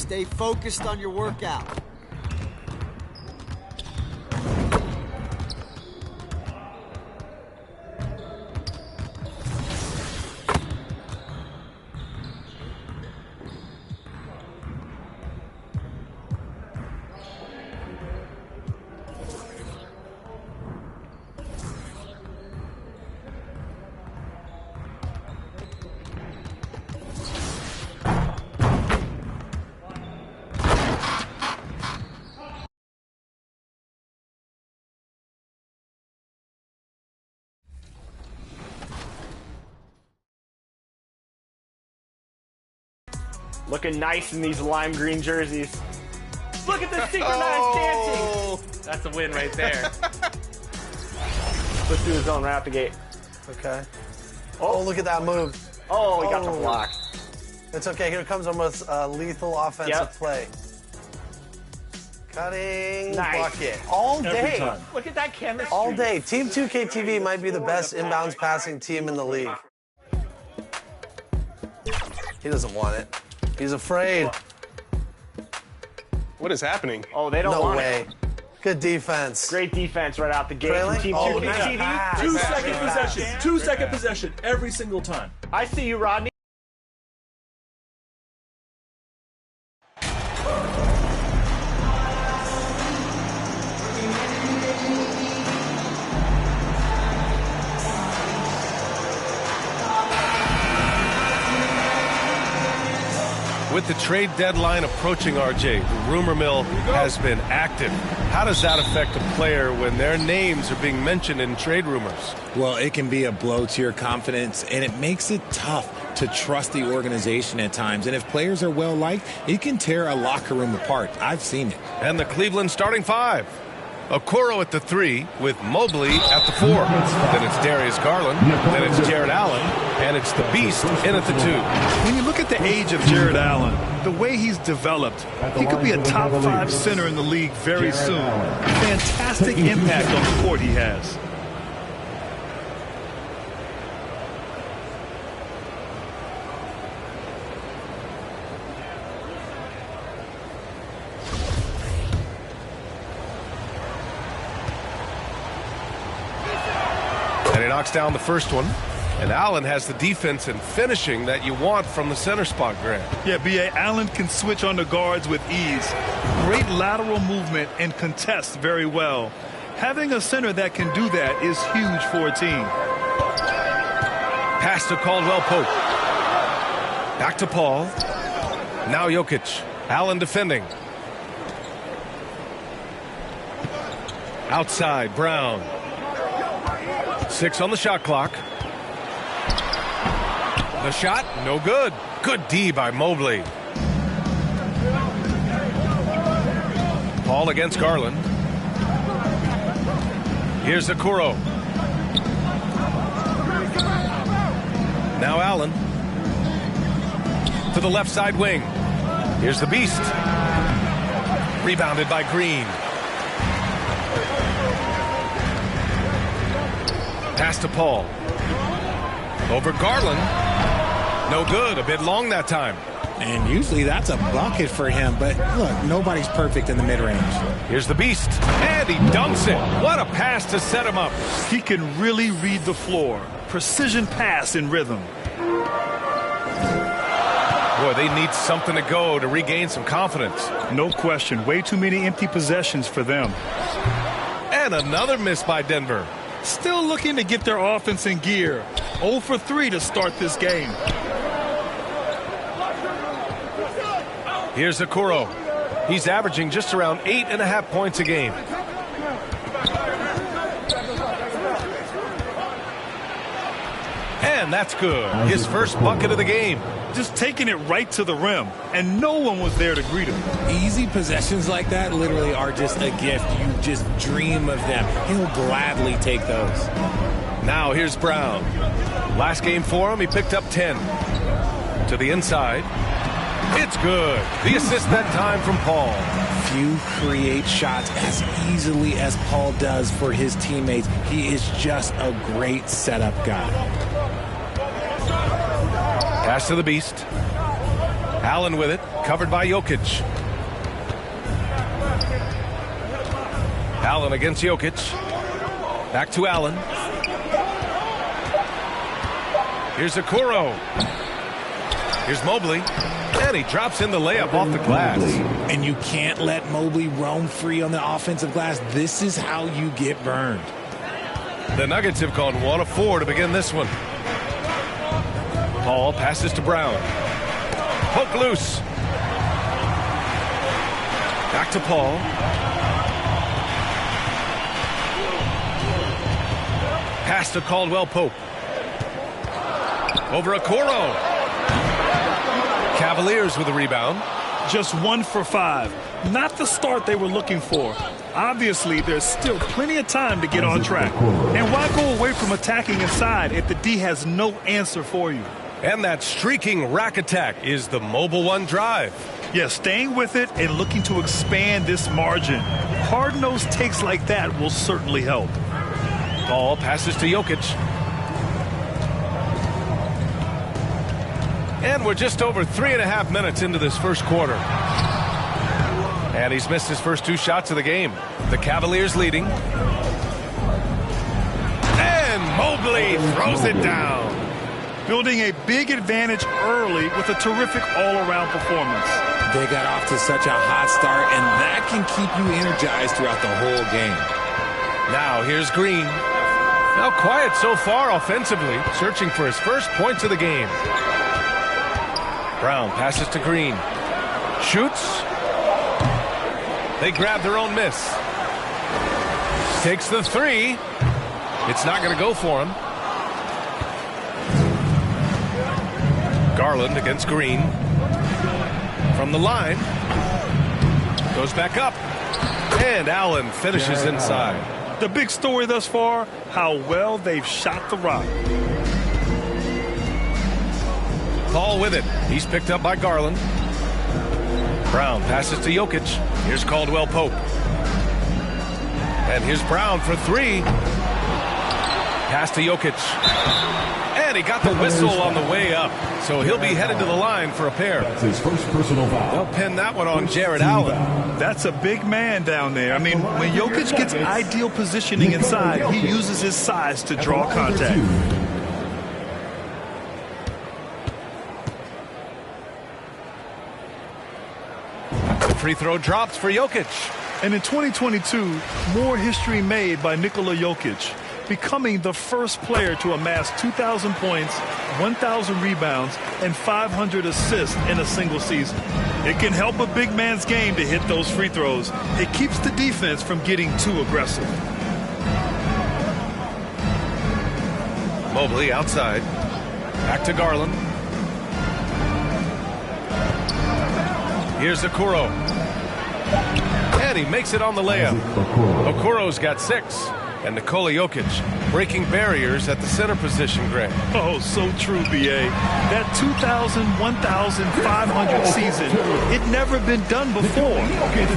Stay focused on your workout. Looking nice in these lime green jerseys. Look at the synchronized dancing. That's a win right there. Let's do his own right out the gate. Okay. Oh, look at that move. Oh, he got the block. It's okay. Here comes almost lethal offensive play. Cutting bucket. All day. Look at that chemistry. All day. Team 2K TV might be the best inbounds passing team in the league. He doesn't want it. He's afraid. What is happening? Oh, they don't want way. it. Good defense. Great defense right out the gate. Trailing? Team Oh, 2K nice TV. pass. 2-second possession. 2-second possession every single time. I see you, Rodney. With the trade deadline approaching, RJ, the rumor mill has been active. How does that affect a player when their names are being mentioned in trade rumors? Well, it can be a blow to your confidence, and it makes it tough to trust the organization at times. And if players are well-liked, it can tear a locker room apart. I've seen it. And the Cleveland starting five. Okoro at the 3 with Mobley at the 4. Then it's Darius Garland. Then it's Jarrett Allen. And it's the Beast in at the 2. When you look at the age of Jarrett Allen, the way he's developed, he could be a top 5 center in the league very soon. Fantastic impact on the court he has. And he knocks down the first one. And Allen has the defense and finishing that you want from the center spot, Grant. Yeah, B.A. Allen can switch on the guards with ease. Great lateral movement and contests very well. Having a center that can do that is huge for a team. Pass to Caldwell Pope. Back to Paul. Now Jokic. Allen defending. Outside, Brown. 6 on the shot clock. The shot, no good. Good D by Mobley. Paul against Garland. Here's Okoro. Now Allen. To the left side wing. Here's the Beast. Rebounded by Green. Pass to Paul. Over Garland. No good. A bit long that time. And usually that's a bucket for him. But look, nobody's perfect in the mid-range. Here's the Beast. And he dunks it. What a pass to set him up. He can really read the floor. Precision pass in rhythm. Boy, they need something to go to regain some confidence. No question. Way too many empty possessions for them. And another miss by Denver. Still looking to get their offense in gear. 0 for 3 to start this game. Here's Okoro. He's averaging just around 8.5 points a game. And that's good. His first bucket of the game. Just taking it right to the rim, and no one was there to greet him. Easy possessions like that literally are just a gift. You just dream of them. He'll gladly take those. Now here's Brown. Last game for him, he picked up 10. To the inside. It's good. The assist that time from Paul. Few create shots as easily as Paul does for his teammates. He is just a great setup guy. Pass to the Beast. Allen with it, covered by Jokic. Allen against Jokic. Back to Allen. Here's Okoro. Here's Mobley. And he drops in the layup off the glass. And you can't let Mobley roam free on the offensive glass. This is how you get burned. The Nuggets have gone 1 of 4 to begin this one. Paul passes to Brown. Poke loose. Back to Paul. Pass to Caldwell Pope. Over Okoro. Cavaliers with a rebound. Just 1 for 5. Not the start they were looking for. Obviously, there's still plenty of time to get on track. And why go away from attacking inside if the D has no answer for you? And that streaking rack attack is the Mobile One drive. Yeah, staying with it and looking to expand this margin. Hard-nosed takes like that will certainly help. Paul passes to Jokic. And we're just over 3.5 minutes into this first quarter. And he's missed his first 2 shots of the game. The Cavaliers leading. And Mobley throws it down. Building a big advantage early with a terrific all-around performance. They got off to such a hot start, and that can keep you energized throughout the whole game. Now here's Green. Now quiet so far offensively, searching for his first points of the game. Brown passes to Green. Shoots. They grab their own miss. Takes the 3. It's not going to go for him. Garland against Green. From the line. Goes back up. And Allen finishes inside. The big story thus far, how well they've shot the rock. Paul with it. He's picked up by Garland. Brown passes to Jokic. Here's Caldwell Pope. And here's Brown for 3. Pass to Jokic. And he got the whistle on the way up. So he'll be headed to the line for a pair. That's his first personal foul. They'll pin that one on Jared Allen. That's a big man down there. I mean, when Jokic gets ideal positioning inside, he uses his size to draw contact. Free throw drops for Jokic. And in 2022, more history made by Nikola Jokic, becoming the first player to amass 2,000 points, 1,000 rebounds, and 500 assists in a single season. It can help a big man's game to hit those free throws. It keeps the defense from getting too aggressive. Mobley outside. Back to Garland. Here's Okoro. And he makes it on the layup. Okoro's got 6. And Nikola Jokic breaking barriers at the center position, Greg. Oh, so true, B.A. That 2,000, 1,500 season, it never been done before.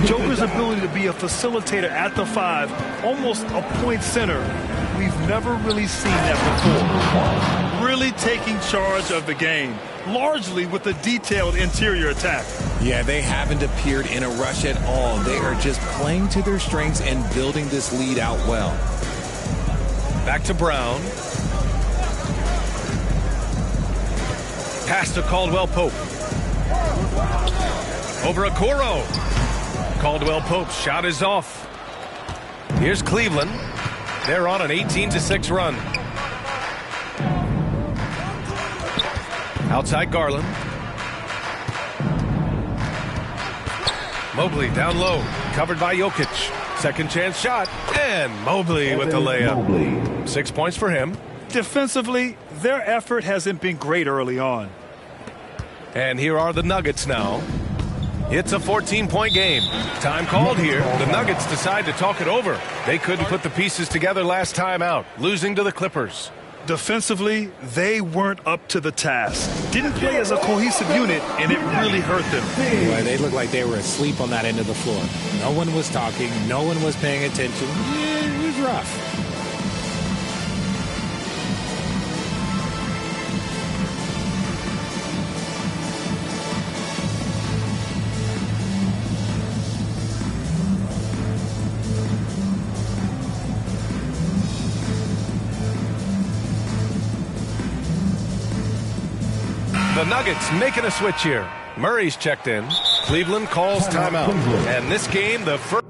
The Joker's ability to be a facilitator at the 5, almost a point center, we've never really seen that before. Really taking charge of the game, largely with a detailed interior attack. Yeah, they haven't appeared in a rush at all. They are just playing to their strengths and building this lead out well. Back to Brown. Pass to Caldwell Pope. Over Okoro. Caldwell Pope's shot is off. Here's Cleveland. They're on an 18-6 run. Outside Garland. Mobley down low. Covered by Jokic. Second chance shot. And Mobley with the layup. 6 points for him. Defensively, their effort hasn't been great early on. And here are the Nuggets now. It's a 14-point game. Time called here. The Nuggets decide to talk it over. They couldn't put the pieces together last time out, losing to the Clippers. Defensively, they weren't up to the task. Didn't play as a cohesive unit, and it really hurt them. Boy, they looked like they were asleep on that end of the floor. No one was talking. No one was paying attention. Yeah, it was rough. The Nuggets making a switch here. Murray's checked in. Cleveland calls timeout. And this game, the first...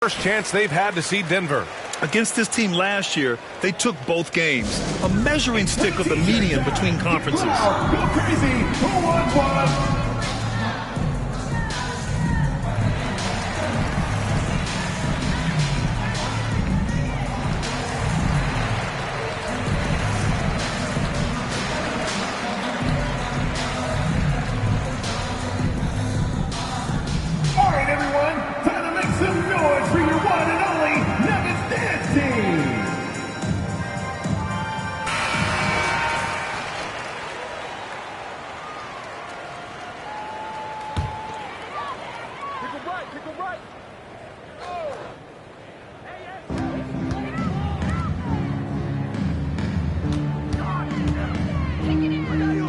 First chance they've had to see Denver. Against this team last year, they took both games. A measuring stick of the median between conferences. Go crazy! Who wants one? All right, everyone, time to make some noise for your one and only Nuggets Dance Team.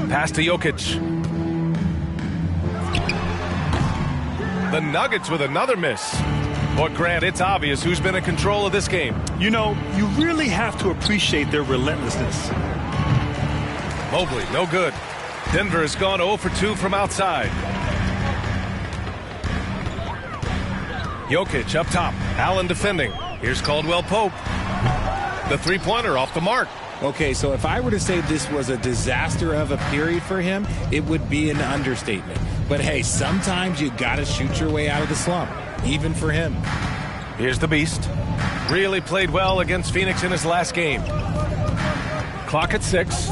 Pass to Jokic. The Nuggets with another miss. But Grant, it's obvious who's been in control of this game. You know, you really have to appreciate their relentlessness. Mobley, no good. Denver has gone 0 for 2 from outside. Jokic up top. Allen defending. Here's Caldwell Pope. The three-pointer off the mark. Okay, so if I were to say this was a disaster of a period for him, it would be an understatement. But hey, sometimes you gotta shoot your way out of the slump, even for him. Here's the Beast. Really played well against Phoenix in his last game. Clock at 6.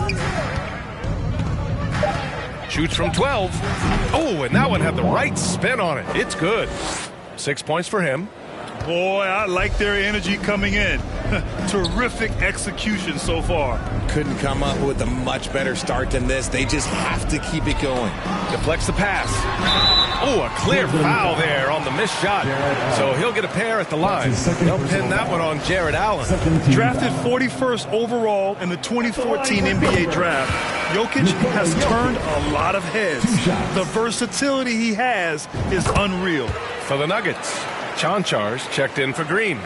Shoots from 12. Oh, and that one had the right spin on it. It's good. 6 points for him. Boy, I like their energy coming in. Terrific execution so far. Couldn't come up with a much better start than this. They just have to keep it going. Deflects the pass. Oh, a clear foul there on the missed shot. So he'll get a pair at the line. They'll pin that one on Jared Allen. Drafted 41st overall in the 2014 NBA draft, Jokic has turned a lot of heads. The versatility he has is unreal. For the Nuggets, Chanchar's checked in for Green.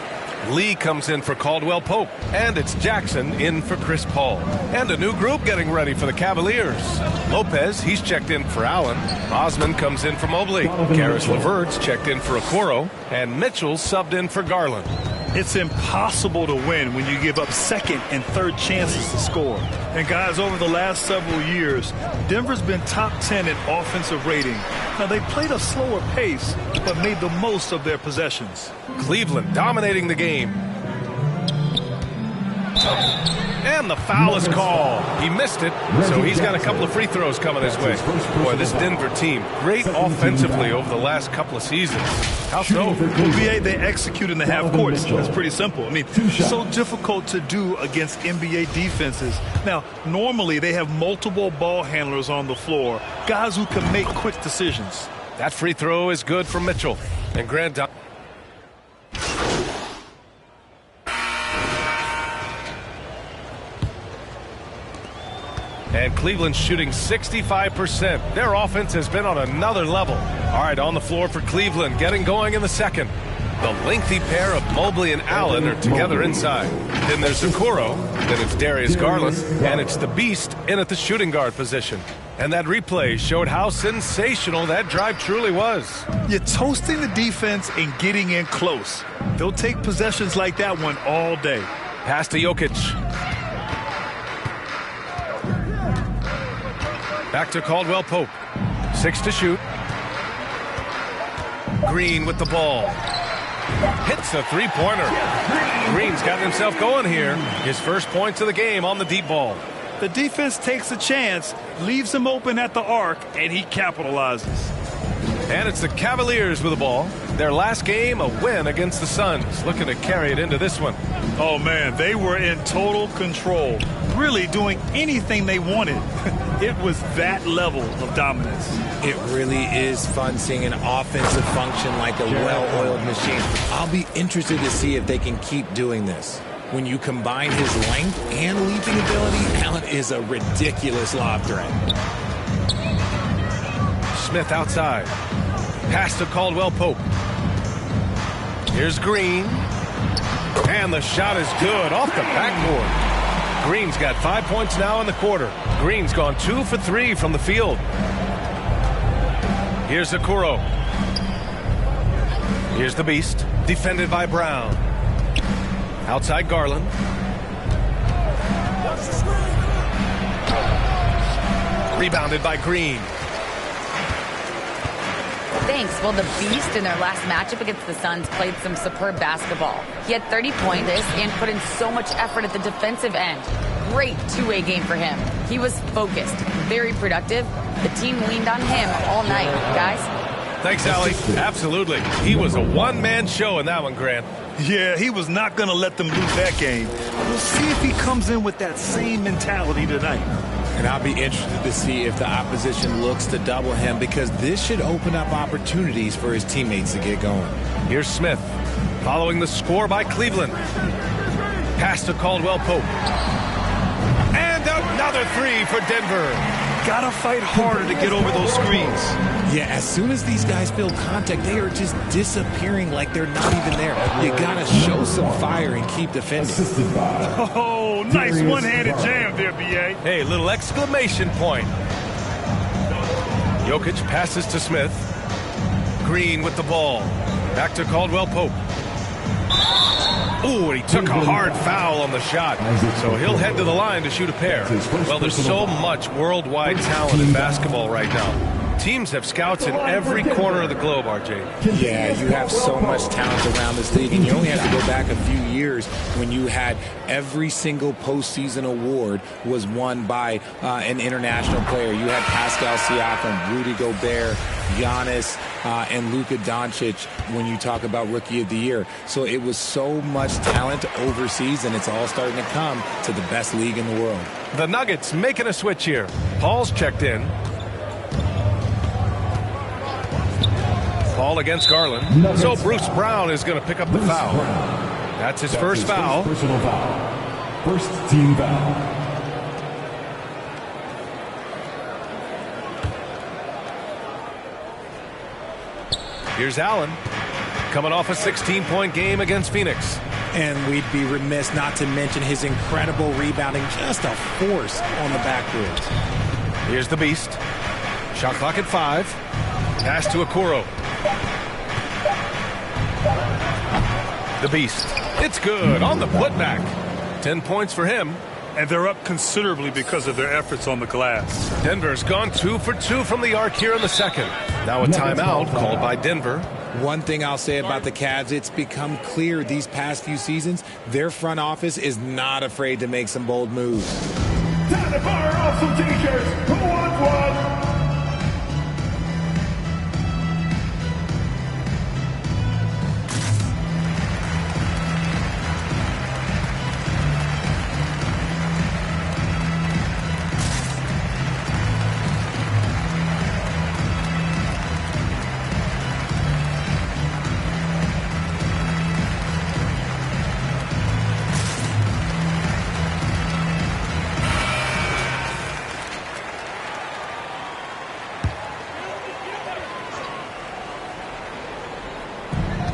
Lee comes in for Caldwell Pope. And it's Jackson in for Chris Paul. And a new group getting ready for the Cavaliers. Lopez, he's checked in for Allen. Osman comes in for Mobley. Karis LeVert's checked in for Okoro. And Mitchell's subbed in for Garland. It's impossible to win when you give up second and third chances to score. And guys, over the last several years, Denver's been top 10 in offensive rating. Now, they played a slower pace, but made the most of their possessions. Cleveland dominating the game. And the foul is called. He missed it, so he's got a couple of free throws coming his way. Boy, this Denver team, great offensively over the last couple of seasons. How so? NBA, they execute in the half court. That's pretty simple. I mean, so difficult to do against NBA defenses. Now, normally they have multiple ball handlers on the floor, guys who can make quick decisions. That free throw is good for Mitchell. And Grant... And Cleveland's shooting 65%. Their offense has been on another level. All right, on the floor for Cleveland, getting going in the second. The lengthy pair of Mobley and Allen are together inside. Then there's Okoro, then it's Darius Garland, and it's the Beast in at the shooting guard position. And that replay showed how sensational that drive truly was. You're toasting the defense and getting in close. They'll take possessions like that one all day. Pass to Jokic. Back to Caldwell Pope. 6 to shoot. Green with the ball. Hits a three-pointer. Green's got himself going here. His first points of the game on the deep ball. The defense takes a chance, leaves him open at the arc, and he capitalizes. And it's the Cavaliers with the ball. Their last game, a win against the Suns. Looking to carry it into this one. Oh, man, they were in total control. Really doing anything they wanted. It was that level of dominance. It really is fun seeing an offensive function like a well-oiled machine. I'll be interested to see if they can keep doing this. When you combine his length and leaping ability, Allen is a ridiculous lob threat. Smith outside. Pass to Caldwell Pope. Here's Green. And the shot is good off the backboard. Green's got 5 points now in the quarter. Green's gone 2 for 3 from the field. Here's Okoro. Here's the Beast. Defended by Brown. Outside Garland. Rebounded by Green. Thanks. Well, the Beast in their last matchup against the Suns played some superb basketball. He had 30 points and put in so much effort at the defensive end. Great two-way game for him. He was focused, very productive. The team leaned on him all night, guys. Thanks, Allie. Absolutely. He was a one-man show in that one, Grant. Yeah, he was not going to let them lose that game. We'll see if he comes in with that same mentality tonight. And I'll be interested to see if the opposition looks to double him, because this should open up opportunities for his teammates to get going. Here's Smith following the score by Cleveland. Pass to Caldwell Pope. And another three for Denver. Gotta fight harder to get over those screens. Yeah, as soon as these guys feel contact, they are just disappearing like they're not even there. You gotta show some fire and keep defending. Oh, nice one-handed jam there, B.A. Hey, little exclamation point. Jokic passes to Smith. Green with the ball. Back to Caldwell Pope. Ooh, and he took a hard foul on the shot. So he'll head to the line to shoot a pair. Well, there's so much worldwide talent in basketball right now. Teams have scouts in every corner of the globe, RJ. Yeah, you have so much talent around this league, and you only have to go back a few years when you had every single postseason award was won by an international player. You had Pascal Siakam, Rudy Gobert, Giannis, and Luka Doncic when you talk about Rookie of the Year. So it was so much talent overseas, and it's all starting to come to the best league in the world. The Nuggets making a switch here. Paul's checked in. Ball against Garland. So Bruce Brown is going to pick up the foul. That's his first foul. Personal foul. First team foul. Here's Allen, coming off a 16-point game against Phoenix. And we'd be remiss not to mention his incredible rebounding, just a force on the backboard. Here's the Beast. Shot clock at 5. Pass to Okoro. The Beast. It's good on the putback. 10 points for him. And they're up considerably because of their efforts on the glass. Denver's gone 2 for 2 from the arc here in the second. Now a timeout called by Denver. One thing I'll say about the Cavs, it's become clear these past few seasons, their front office is not afraid to make some bold moves. Time to fire off some t-shirts. Who wants one?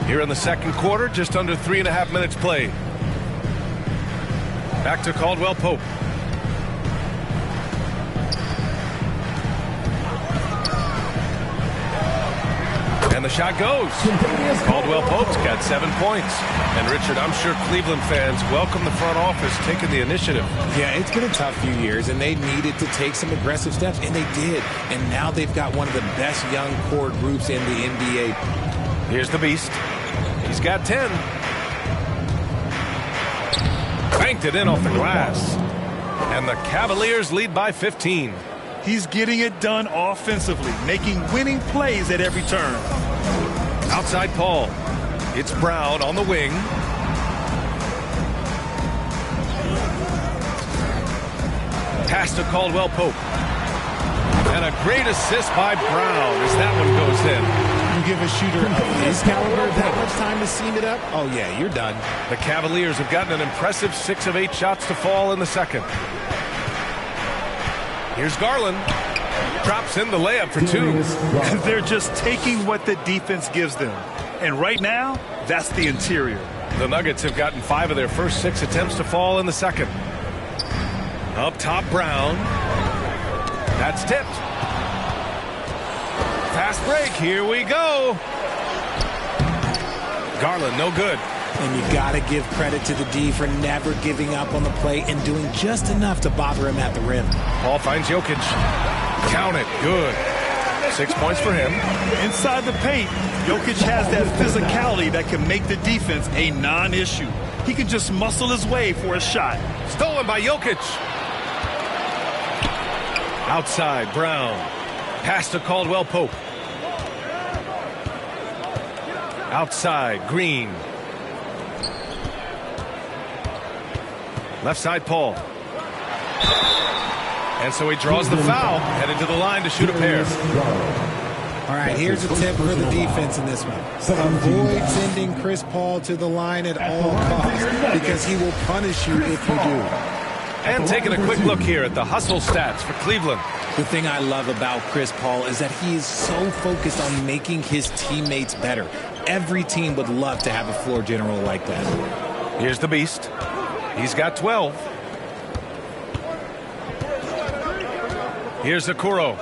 Here in the second quarter, just under 3.5 minutes played. Back to Caldwell Pope. And the shot goes. Caldwell Pope's got 7 points. And Richard, I'm sure Cleveland fans welcome the front office taking the initiative. Yeah, it's been a tough few years, and they needed to take some aggressive steps, and they did. And now they've got one of the best young core groups in the NBA. Here's the Beast. He's got 10. Banked it in off the glass. And the Cavaliers lead by 15. He's getting it done offensively, making winning plays at every turn. Outside Paul. It's Brown on the wing. Pass to Caldwell Pope. And a great assist by Brown as that one goes in. You give a shooter of his caliber that much time to seam it up, oh yeah, you're done. The Cavaliers have gotten an impressive 6 of 8 shots to fall in the second. Here's Garland. Drops in the layup for 2. They're just taking what the defense gives them. And right now, that's the interior. The Nuggets have gotten 5 of their first 6 attempts to fall in the second. Up top, Brown. That's tipped. Fast break. Here we go. Garland, no good. And you got to give credit to the D for never giving up on the play and doing just enough to bother him at the rim. Paul finds Jokic. Count it. Good. 6 points for him. Inside the paint, Jokic has that physicality that can make the defense a non-issue. He can just muscle his way for a shot. Stolen by Jokic. Outside, Brown. Pass to Caldwell Pope. Outside, Green. Left side, Paul. And so he draws the foul, headed to the line to shoot a pair. All right, here's a tip for the defense in this one. Avoid sending Chris Paul to the line at all costs because he will punish you if you do. And taking a quick look here at the hustle stats for Cleveland. The thing I love about Chris Paul is that he is so focused on making his teammates better. Every team would love to have a floor general like that. Here's the Beast. He's got 12. Here's Okoro.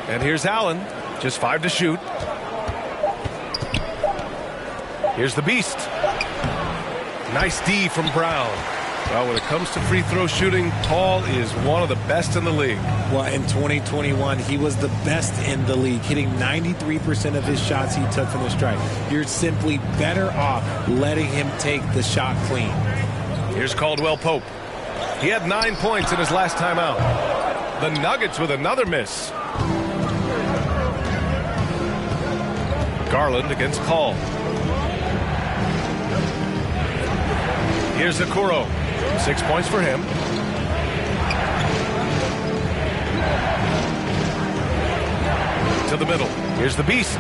And here's Allen. Just 5 to shoot. Here's the Beast. Nice D from Brown. Well, when it comes to free throw shooting, Paul is one of the best in the league. Well, in 2021, he was the best in the league, hitting 93% of his shots he took from the stripe. You're simply better off letting him take the shot clean. Here's Caldwell Pope. He had 9 points in his last time out. The Nuggets with another miss. Garland against Paul. Here's Okoro. 6 points for him. To the middle. Here's the Beast.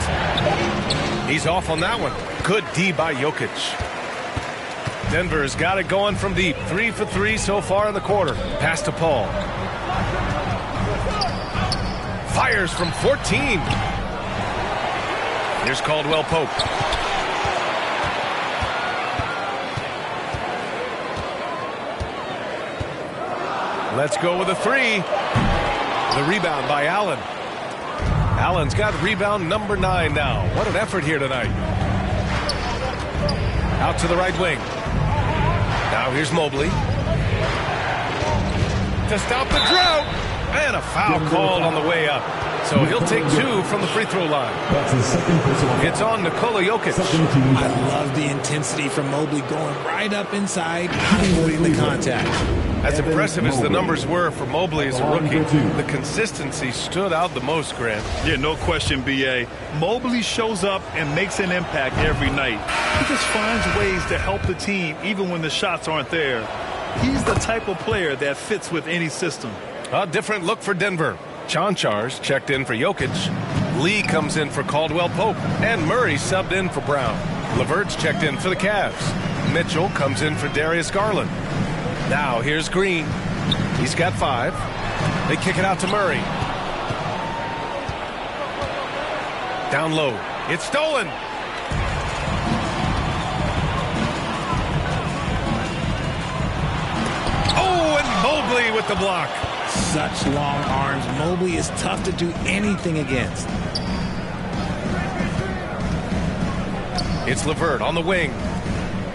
He's off on that one. Good D by Jokic. Denver's got it going from deep. 3 for 3 so far in the quarter. Pass to Paul. Fires from 14. Here's Caldwell Pope. Let's go with a 3. The rebound by Allen. Allen's got rebound number 9 now. What an effort here tonight. Out to the right wing. Now here's Mobley. To stop the drought. And a foul called on the way up. So he'll take 2 from the free throw line. It's on Nikola Jokic. I love the intensity from Mobley going right up inside, not avoiding the contact. As impressive as the numbers were for Mobley as a rookie, the consistency stood out the most, Grant. Yeah, no question, B.A. Mobley shows up and makes an impact every night. He just finds ways to help the team even when the shots aren't there. He's the type of player that fits with any system. A different look for Denver. Chanchar's checked in for Jokic. Lee comes in for Caldwell Pope. And Murray subbed in for Brown. LeVert's checked in for the Cavs. Mitchell comes in for Darius Garland. Now here's Green. He's got 5. They kick it out to Murray. Down low. It's stolen. Oh, and Mobley with the block. Such long arms. Mobley is tough to do anything against. It's LeVert on the wing.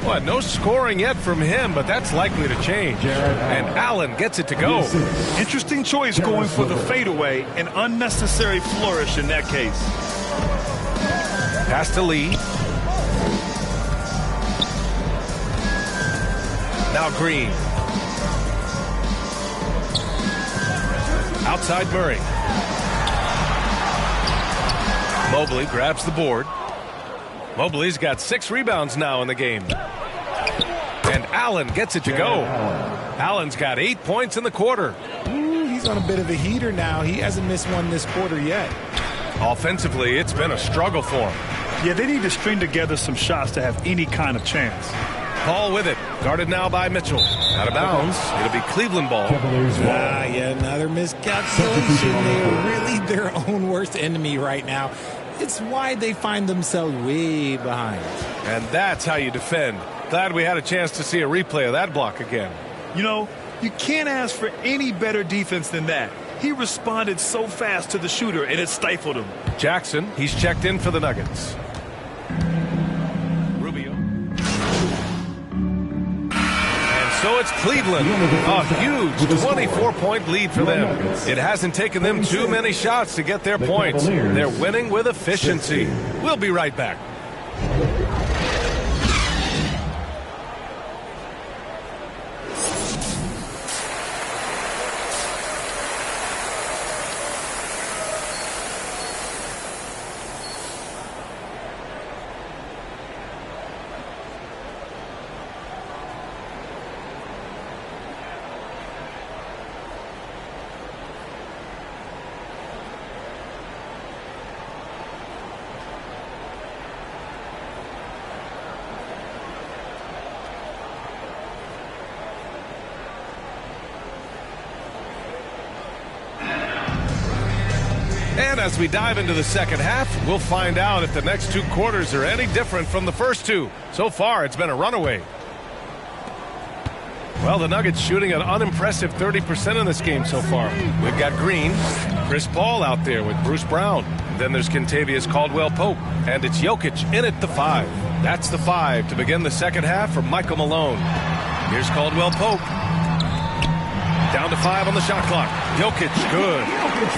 Well, no scoring yet from him, but that's likely to change. And Allen gets it to go. Interesting choice going for the fadeaway. An unnecessary flourish in that case. Pass to Lee. Now Green. Outside Murray. Mobley grabs the board. Mobley's got 6 rebounds now in the game. And Allen gets it to go. Allen's got 8 points in the quarter. Ooh, he's on a bit of a heater now. He hasn't missed one this quarter yet. Offensively, it's been a struggle for him. Yeah, they need to string together some shots to have any kind of chance. Paul with it. Guarded now by Mitchell. Out of bounds. It'll be Cleveland ball. Yeah, another miscalculation. They're really their own worst enemy right now. It's why they find themselves way behind. And that's how you defend. Glad we had a chance to see a replay of that block again. You know, you can't ask for any better defense than that. He responded so fast to the shooter, and it stifled him. Jackson, he's checked in for the Nuggets. Rubio. And so it's Cleveland. A huge 24-point lead for them. It hasn't taken them too many shots to get their points. They're winning with efficiency. We'll be right back. And as we dive into the second half, we'll find out if the next 2 quarters are any different from the first 2. So far, it's been a runaway. Well, the Nuggets shooting an unimpressive 30% in this game so far. We've got Green, Chris Paul out there with Bruce Brown. Then there's Kentavious Caldwell-Pope, and it's Jokic in at the 5. That's the 5 to begin the second half for Michael Malone. Here's Caldwell-Pope. Down to 5 on the shot clock. Jokic, good.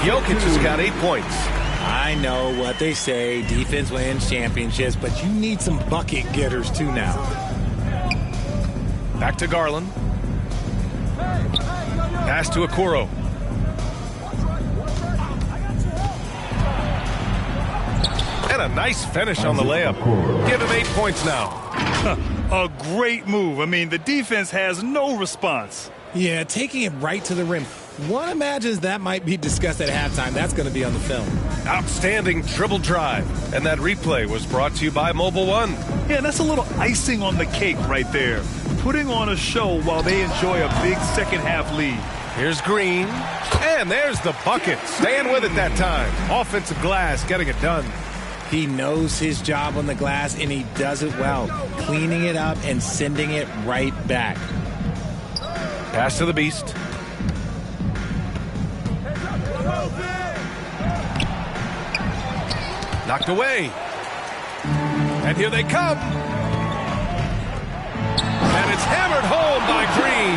Jokic has got 8 points. I know what they say, defense wins championships, but you need some bucket getters too now. Back to Garland. Pass to Okoro. And a nice finish on the layup. Give him 8 points now. A great move. I mean, the defense has no response. Yeah, taking it right to the rim. One imagines that might be discussed at halftime. That's going to be on the film. Outstanding dribble drive. And that replay was brought to you by Mobile One. Yeah, that's a little icing on the cake right there. Putting on a show while they enjoy a big second half lead. Here's Green. And there's the bucket. Staying with it that time. Offensive glass getting it done. He knows his job on the glass, and he does it well. Cleaning it up and sending it right back. Pass to the Beast. Knocked away. And here they come. And it's hammered home by Green.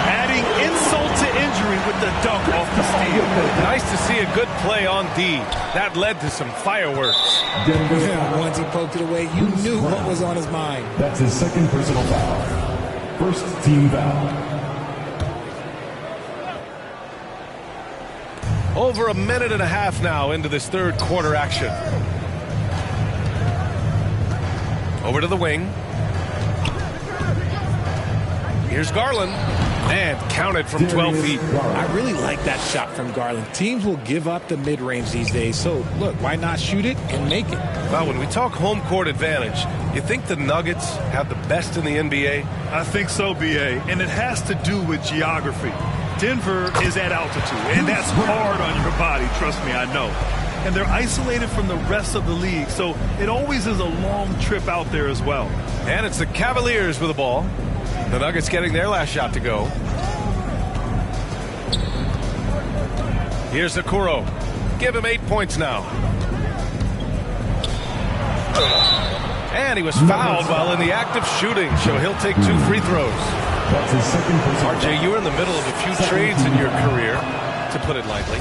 Adding insult to injury with the dunk off the steal. Nice to see a good play on D. That led to some fireworks. Yeah, once he poked it away, you knew what was on his mind. That's his second personal foul. First team foul. Over a minute and a half now into this third quarter action. Over to the wing. Here's Garland. And counted from 12 feet. I really like that shot from Garland. Teams will give up the mid-range these days. So, look, why not shoot it and make it? Well, when we talk home court advantage, you think the Nuggets have the best in the NBA? I think so, B.A. And it has to do with geography. Denver is at altitude, and that's hard on your body. Trust me, I know. And they're isolated from the rest of the league, so it always is a long trip out there as well. And it's the Cavaliers with the ball. The Nuggets getting their last shot to go. Here's Okoro. Give him 8 points now. And he was fouled while in the act of shooting, so he'll take 2 free throws. That's his second personal RJ, you were in the middle of a few trades in your career. To to put it lightly.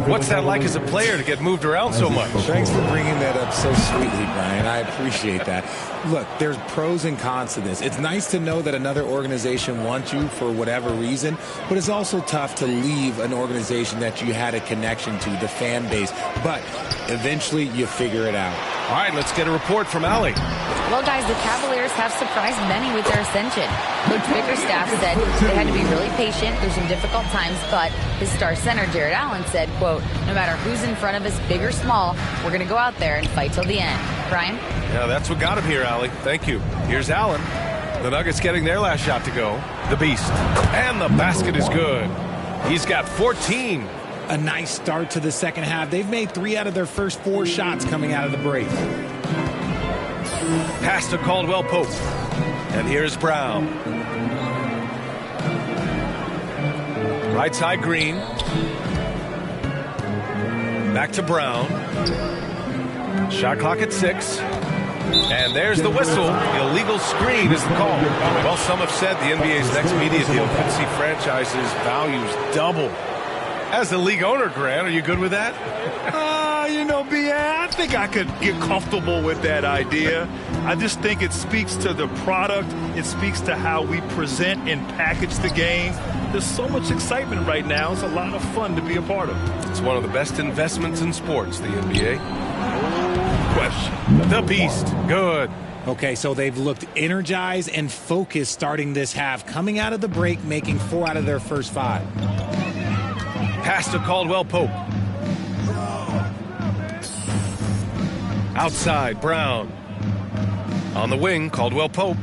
What's that like as a player to get moved around so much? Thanks for bringing that up so sweetly, Brian. I appreciate that. Look, there's pros and cons to this. It's nice to know that another organization wants you for whatever reason, but it's also tough to leave an organization that you had a connection to, the fan base. But eventually you figure it out. All right, let's get a report from Allie. Well, guys, the Cavaliers have surprised many with their ascension. Coach Bickerstaff said they had to be really patient through some difficult times, but his star center, Jared Allen, said, quote, no matter who's in front of us, big or small, we're going to go out there and fight till the end. Brian? Yeah, that's what got him here, Allie. Thank you. Here's Allen. The Nuggets getting their last shot to go. The Beast. And the basket is good. He's got 14. A nice start to the second half. They've made 3 out of their first 4 shots coming out of the break. Pass to Caldwell Pope. And here's Brown. Right side Green. Back to Brown. Shot clock at 6. And there's the whistle. Illegal screen is the call. Well, some have said the NBA's next media deal could see franchises' values double. As the league owner, Grant, are you good with that? You know, B.A., I think I could get comfortable with that idea. I just think it speaks to the product. It speaks to how we present and package the game. There's so much excitement right now. It's a lot of fun to be a part of. It's one of the best investments in sports, the NBA. Question. The Beast. Good. Okay, so they've looked energized and focused starting this half, coming out of the break, making 4 out of their first 5. Pass to Caldwell Pope. Outside, Brown. On the wing, Caldwell Pope.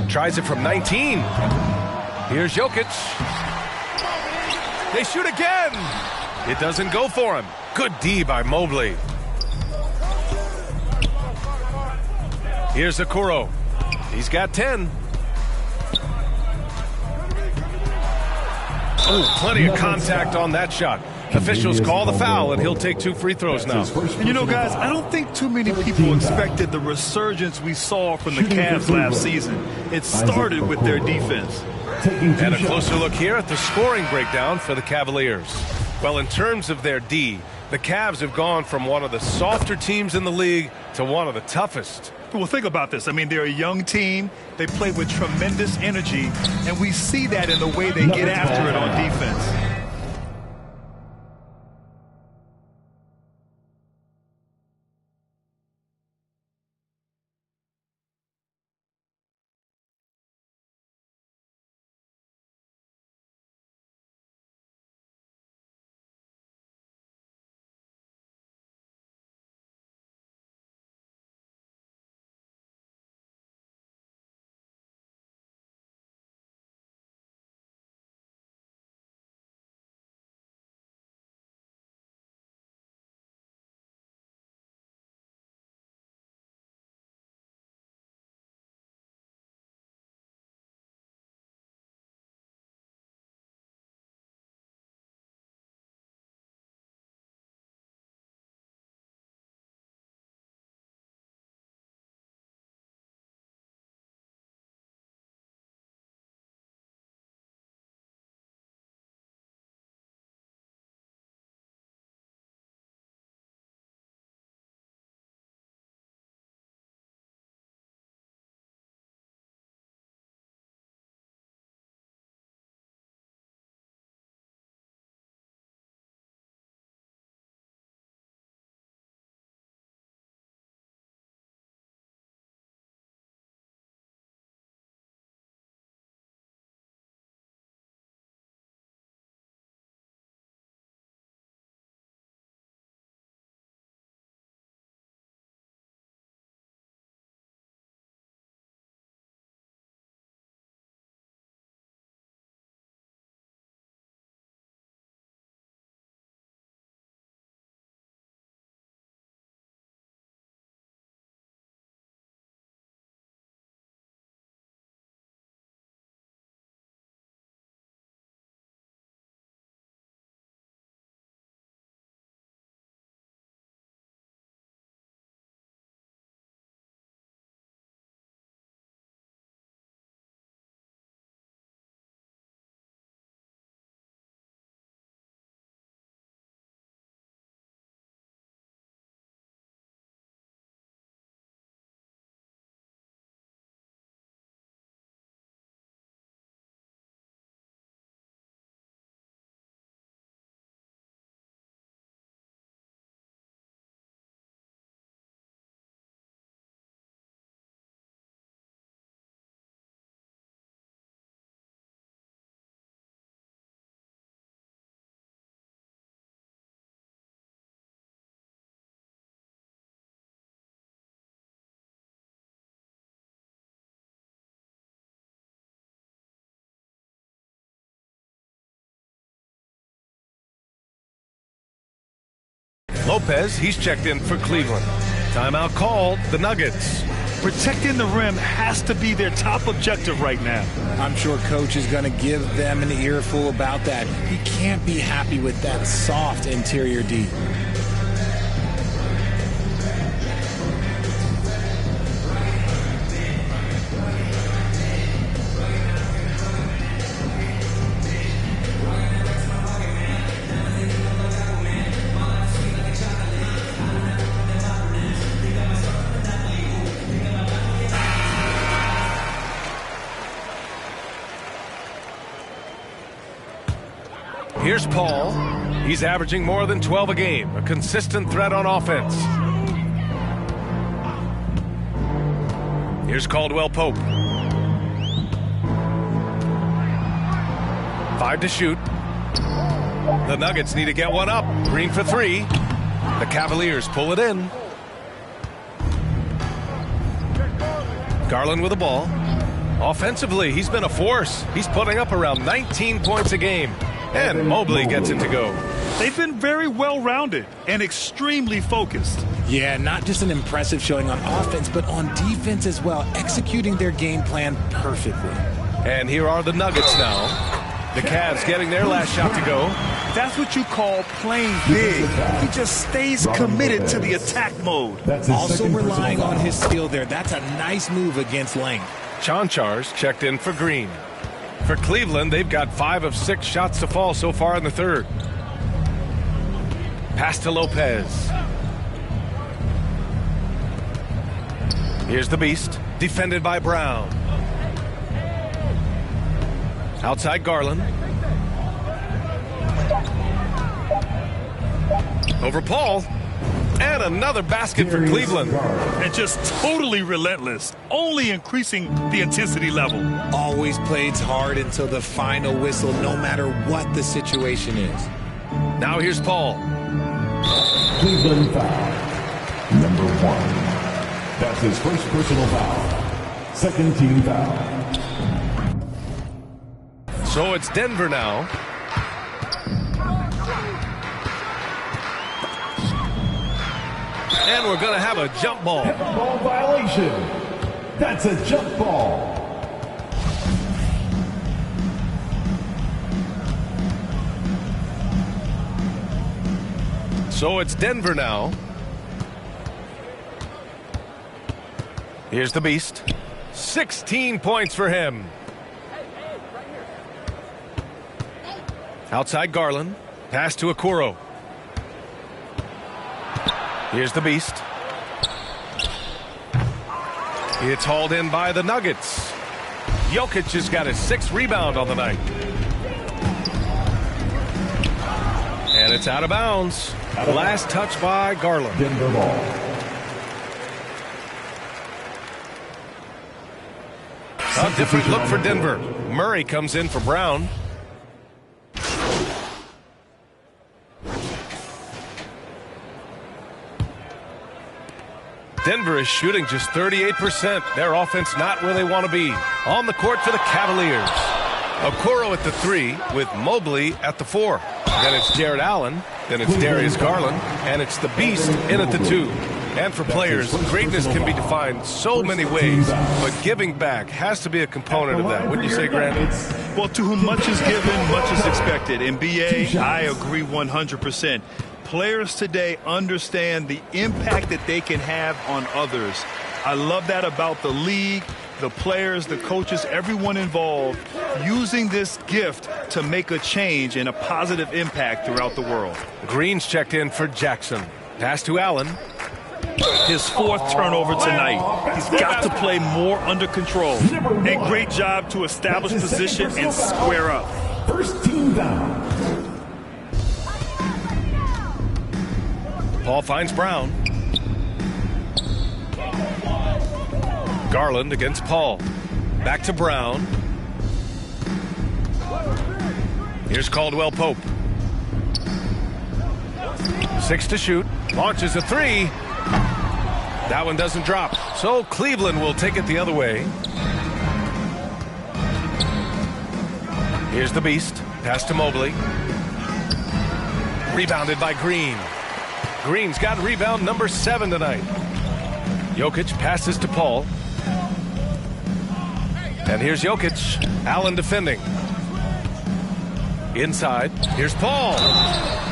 Tries it from 19. Here's Jokic. They shoot again. It doesn't go for him. Good D by Mobley. Here's Okoro. He's got 10. Oh, plenty of contact on that shot. Officials call the foul, and he'll take 2 free throws now. And you know, guys, I don't think too many people expected the resurgence we saw from the Cavs last season. It started with their defense. And a closer look here at the scoring breakdown for the Cavaliers. Well, in terms of their D, the Cavs have gone from one of the softer teams in the league to one of the toughest. Well, think about this. I mean, they're a young team. They play with tremendous energy, and we see that in the way they get after it on defense. Lopez, he's checked in for Cleveland. Timeout called, the Nuggets. Protecting the rim has to be their top objective right now. I'm sure coach is going to give them an earful about that. He can't be happy with that soft interior D. Here's Paul. He's averaging more than 12 a game, a consistent threat on offense. Here's Caldwell Pope. 5 to shoot. The Nuggets need to get one up. Green for 3. The Cavaliers pull it in. Garland with the ball. Offensively, he's been a force. He's putting up around 19 points a game. And Mobley gets it to go. They've been very well-rounded and extremely focused. Yeah, not just an impressive showing on offense, but on defense as well, executing their game plan perfectly. And here are the Nuggets now. The Cavs getting their last shot to go. That's what you call playing big. He just stays committed to the attack mode. Also relying on his skill there. That's a nice move against length. Chanchar's checked in for Green. For Cleveland, they've got 5 of 6 shots to fall so far in the third. Pass to Lopez. Here's the Beast, defended by Brown. Outside Garland. Over Paul. And another basket for Cleveland. And just totally relentless, only increasing the intensity level. Always plays hard until the final whistle, no matter what the situation is. Now here's Paul. Cleveland foul. Number 1. That's his first personal foul. Second team foul. So it's Denver now. And we're going to have a jump ball. Ball violation. That's a jump ball. So it's Denver now. Here's the Beast. 16 points for him. Outside Garland. Pass to Okoro. Here's the Beast. It's hauled in by the Nuggets. Jokic has got his 6th rebound on the night. And it's out of bounds. Last touch by Garland. Denver ball. A different look for Denver. Murray comes in for Brown. Denver is shooting just 38%. Their offense not where they want to be. On the court for the Cavaliers. Okoro at the 3 with Mobley at the 4. Then it's Jared Allen. Then it's Darius Garland. And it's the Beast in at the 2. And for players, greatness can be defined so many ways, but giving back has to be a component of that. Wouldn't you say, Grant? Well, to whom much is given, much is expected. In BA, I agree 100%. Players today understand the impact that they can have on others. I love that about the league, the players, the coaches, everyone involved, using this gift to make a change and a positive impact throughout the world. Green's checked in for Jackson. Pass to Allen. His 4th turnover tonight. He's got to play more under control. A great job to establish position and square up. First team down. Paul finds Brown. Garland against Paul. Back to Brown. Here's Caldwell Pope. 6 to shoot. Launches a 3. That one doesn't drop. So Cleveland will take it the other way. Here's the Beast. Pass to Mobley. Rebounded by Green. Green's got rebound number 7 tonight. Jokic passes to Paul. And here's Jokic. Allen defending. Inside, here's Paul.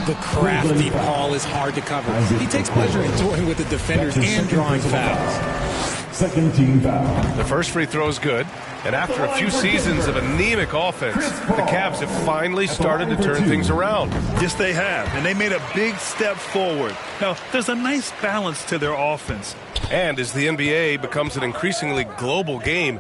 The crafty Paul is hard to cover. He takes pleasure in toying with the defenders and drawing fouls. Second team foul. The first free throw is good. And after a few seasons of anemic offense, the Cavs have finally started to turn things around. Yes, they have. And they made a big step forward. Now, there's a nice balance to their offense. And as the NBA becomes an increasingly global game,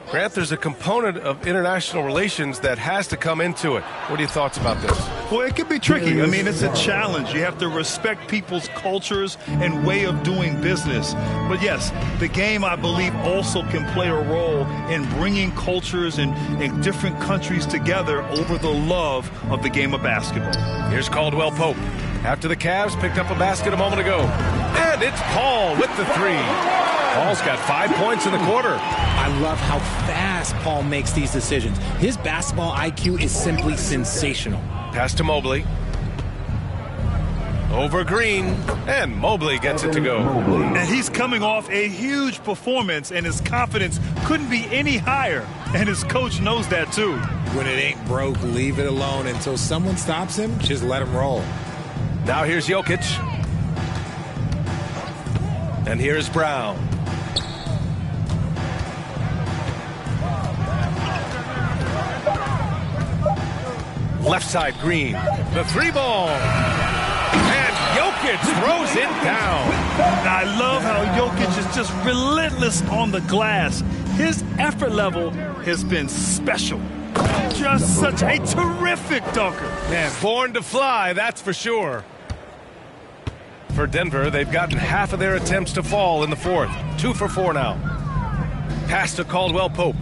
Grant, there's a component of international relations that has to come into it. What are your thoughts about this? Well, it can be tricky. I mean, it's a challenge. You have to respect people's cultures and way of doing business. But yes, the game, I believe, also can play a role in bringing cultures and different countries together over the love of the game of basketball. Here's Caldwell Pope. After the Cavs picked up a basket a moment ago. And it's Paul with the 3. Paul's got 5 points in the quarter. I love how fast Paul makes these decisions. His basketball IQ is simply sensational. Pass to Mobley. Over Green. And Mobley gets it to go. And he's coming off a huge performance, and his confidence couldn't be any higher. And his coach knows that, too. When it ain't broke, leave it alone. Until someone stops him, just let him roll. Now here's Jokic. And here's Brown. Left side, Green. The 3-ball. And Jokic throws it down. I love how Jokic is just relentless on the glass. His effort level has been special. Just such a terrific dunker. Man, born to fly, that's for sure. For Denver, they've gotten half of their attempts to fall in the fourth. 2 for 4 now. Pass to Caldwell Pope.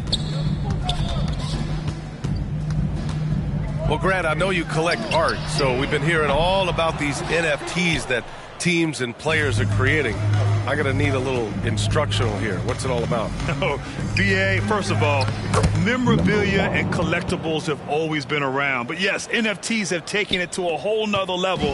Well, Grant, I know you collect art, so we've been hearing all about these NFTs that teams and players are creating. I'm going to need a little instructional here. What's it all about? Oh, BA, first of all, memorabilia and collectibles have always been around. But yes, NFTs have taken it to a whole nother level.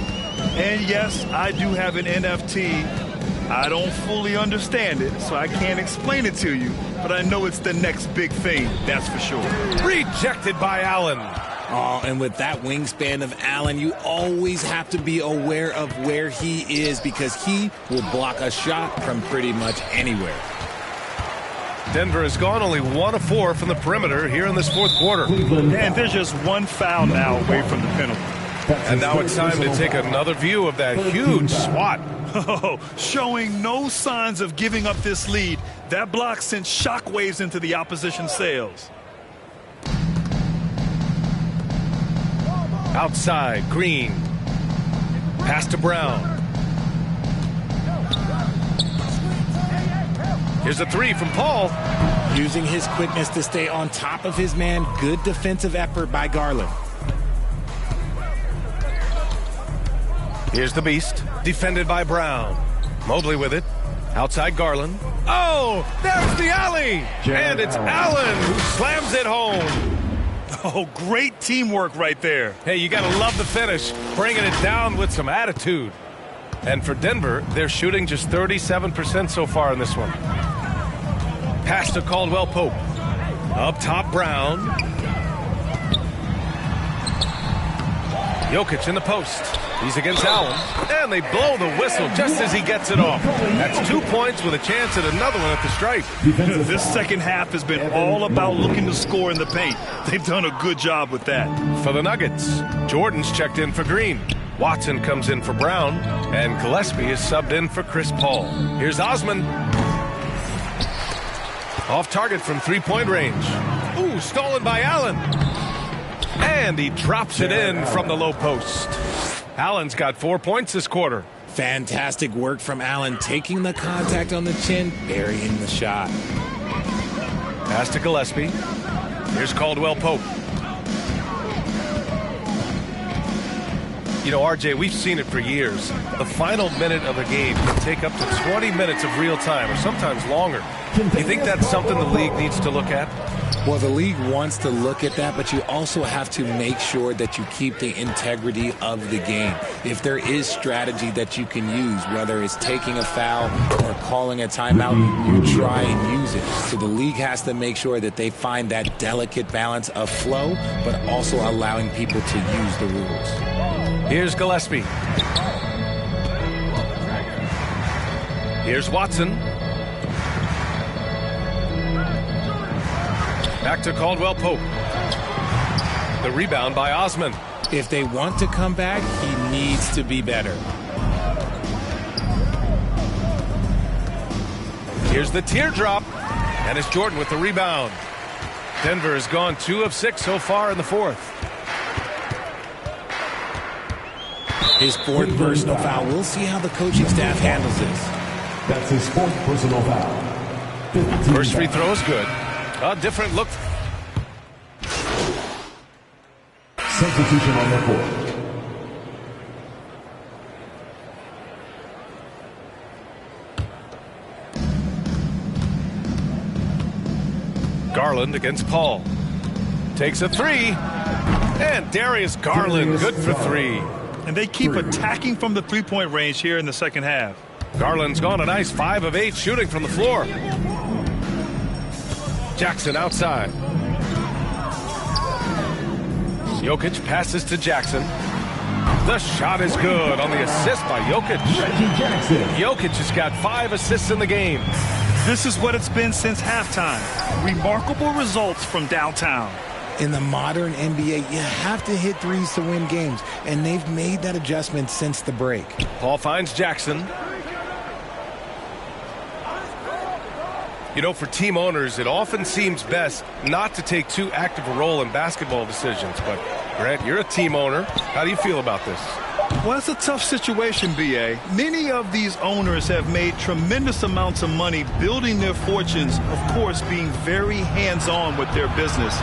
And yes, I do have an NFT. I don't fully understand it, so I can't explain it to you. But I know it's the next big thing, that's for sure. Rejected by Allen. Oh, and with that wingspan of Allen, you always have to be aware of where he is because he will block a shot from pretty much anywhere. Denver has gone only 1 of 4 from the perimeter here in this fourth quarter. And there's just one foul now away from the penalty. And now it's time to take another view of that huge swat. Oh, showing no signs of giving up this lead. That block sent shockwaves into the opposition sails. Outside, Green. Pass to Brown. Here's a 3 from Paul. Using his quickness to stay on top of his man. Good defensive effort by Garland. Here's the beast. Defended by Brown. Mobley with it. Outside Garland. Oh, there's the alley. And it's Allen who slams it home. Oh, great teamwork right there. Hey, you got to love the finish, bringing it down with some attitude. And for Denver, they're shooting just 37% so far in this one. Pass to Caldwell Pope. Up top, Brown. Jokic in the post. He's against Allen. And they blow the whistle just as he gets it off. That's 2 points with a chance at another one at the stripe. This second half has been all about looking to score in the paint. They've done a good job with that. For the Nuggets, Jordan's checked in for Green. Watson comes in for Brown. And Gillespie is subbed in for Chris Paul. Here's Osman. Off target from 3-point range. Ooh, stolen by Allen. And he drops it in from the low post. Allen's got 4 points this quarter. Fantastic work from Allen, taking the contact on the chin, burying the shot. Pass to Gillespie. Here's Caldwell Pope. You know, RJ, we've seen it for years. The final minute of a game can take up to 20 minutes of real time, or sometimes longer. Do you think that's something the league needs to look at? Well, the league wants to look at that, but you also have to make sure that you keep the integrity of the game. If there is strategy that you can use, whether it's taking a foul or calling a timeout, you try and use it. So the league has to make sure that they find that delicate balance of flow, but also allowing people to use the rules. Here's Gillespie. Here's Watson. Back to Caldwell Pope. The rebound by Osman. If they want to come back, he needs to be better. Here's the teardrop. And it's Jordan with the rebound. Denver has gone 2 of 6 so far in the fourth. His 4th personal foul. We'll see how the coaching staff handles this. That's his 4th personal foul. First free throw is good. A different look. Substitution on the court. Garland against Paul. Takes a 3. And Darius Garland, good for 3. And they keep attacking from the three-point range here in the second half. Garland's gone a nice 5 of 8 shooting from the floor. Jackson outside. Jokic passes to Jackson. The shot is good on the assist by Jokic. Jokic has got 5 assists in the game. This is what it's been since halftime. Remarkable results from downtown. In the modern NBA, you have to hit threes to win games, and they've made that adjustment since the break. Paul finds Jackson. You know, for team owners, it often seems best not to take too active a role in basketball decisions. But, Grant, you're a team owner. How do you feel about this? Well, it's a tough situation, B.A. Many of these owners have made tremendous amounts of money building their fortunes, of course, being very hands-on with their business.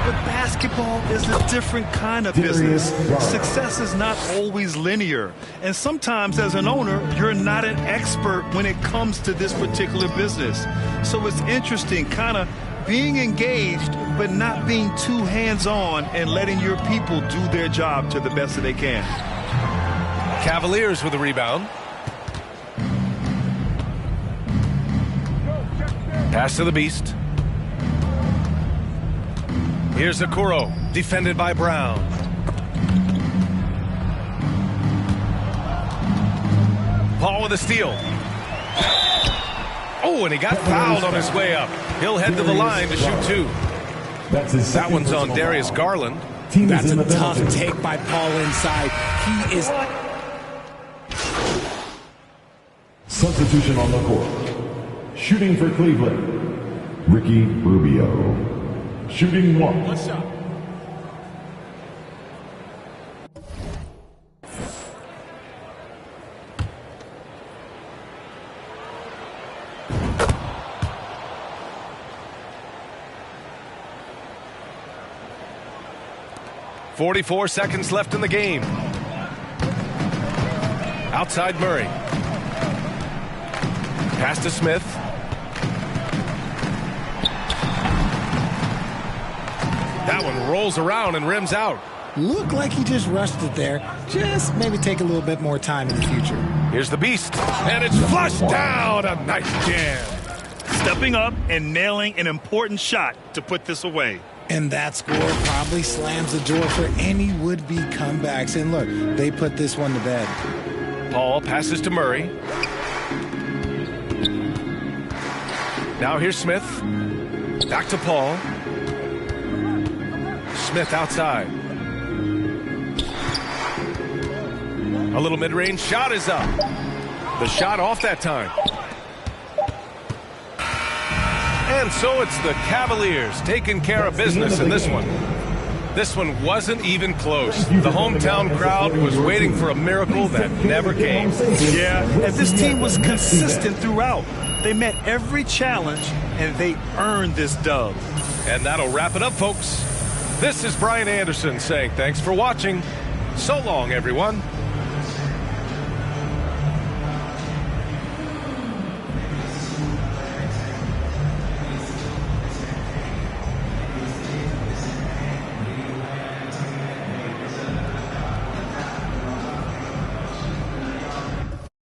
But basketball is a different kind of business. Success is not always linear. And sometimes as an owner, you're not an expert when it comes to this particular business. So it's interesting kind of being engaged, but not being too hands-on and letting your people do their job to the best that they can. Cavaliers with a rebound. Pass to the Beast. Here's Okoro, defended by Brown. Paul with a steal. Oh, and he got fouled on his way up. He'll head to the line to shoot 2. That one's on Darius Garland. That's a tough take by Paul inside. He is... Substitution on the court. Shooting for Cleveland, Ricky Rubio. Shooting 1. One shot. .44 seconds left in the game. Outside Murray. Pass to Smith. That one rolls around and rims out. Looked like he just rushed it there. Just maybe take a little bit more time in the future. Here's the Beast. And it's flushed down. A nice jam. Stepping up and nailing an important shot to put this away. And that score probably slams the door for any would-be comebacks. And look, they put this one to bed. Paul passes to Murray. Now here's Smith. Back to Paul. Smith outside. A little mid-range shot is up. The shot off that time. And so it's the Cavaliers taking care of business in this one. This one wasn't even close. The hometown crowd was waiting for a miracle that never came. Yeah, and this team was consistent throughout. They met every challenge, and they earned this dub. And that'll wrap it up, folks. This is Brian Anderson saying thanks for watching. So long, everyone.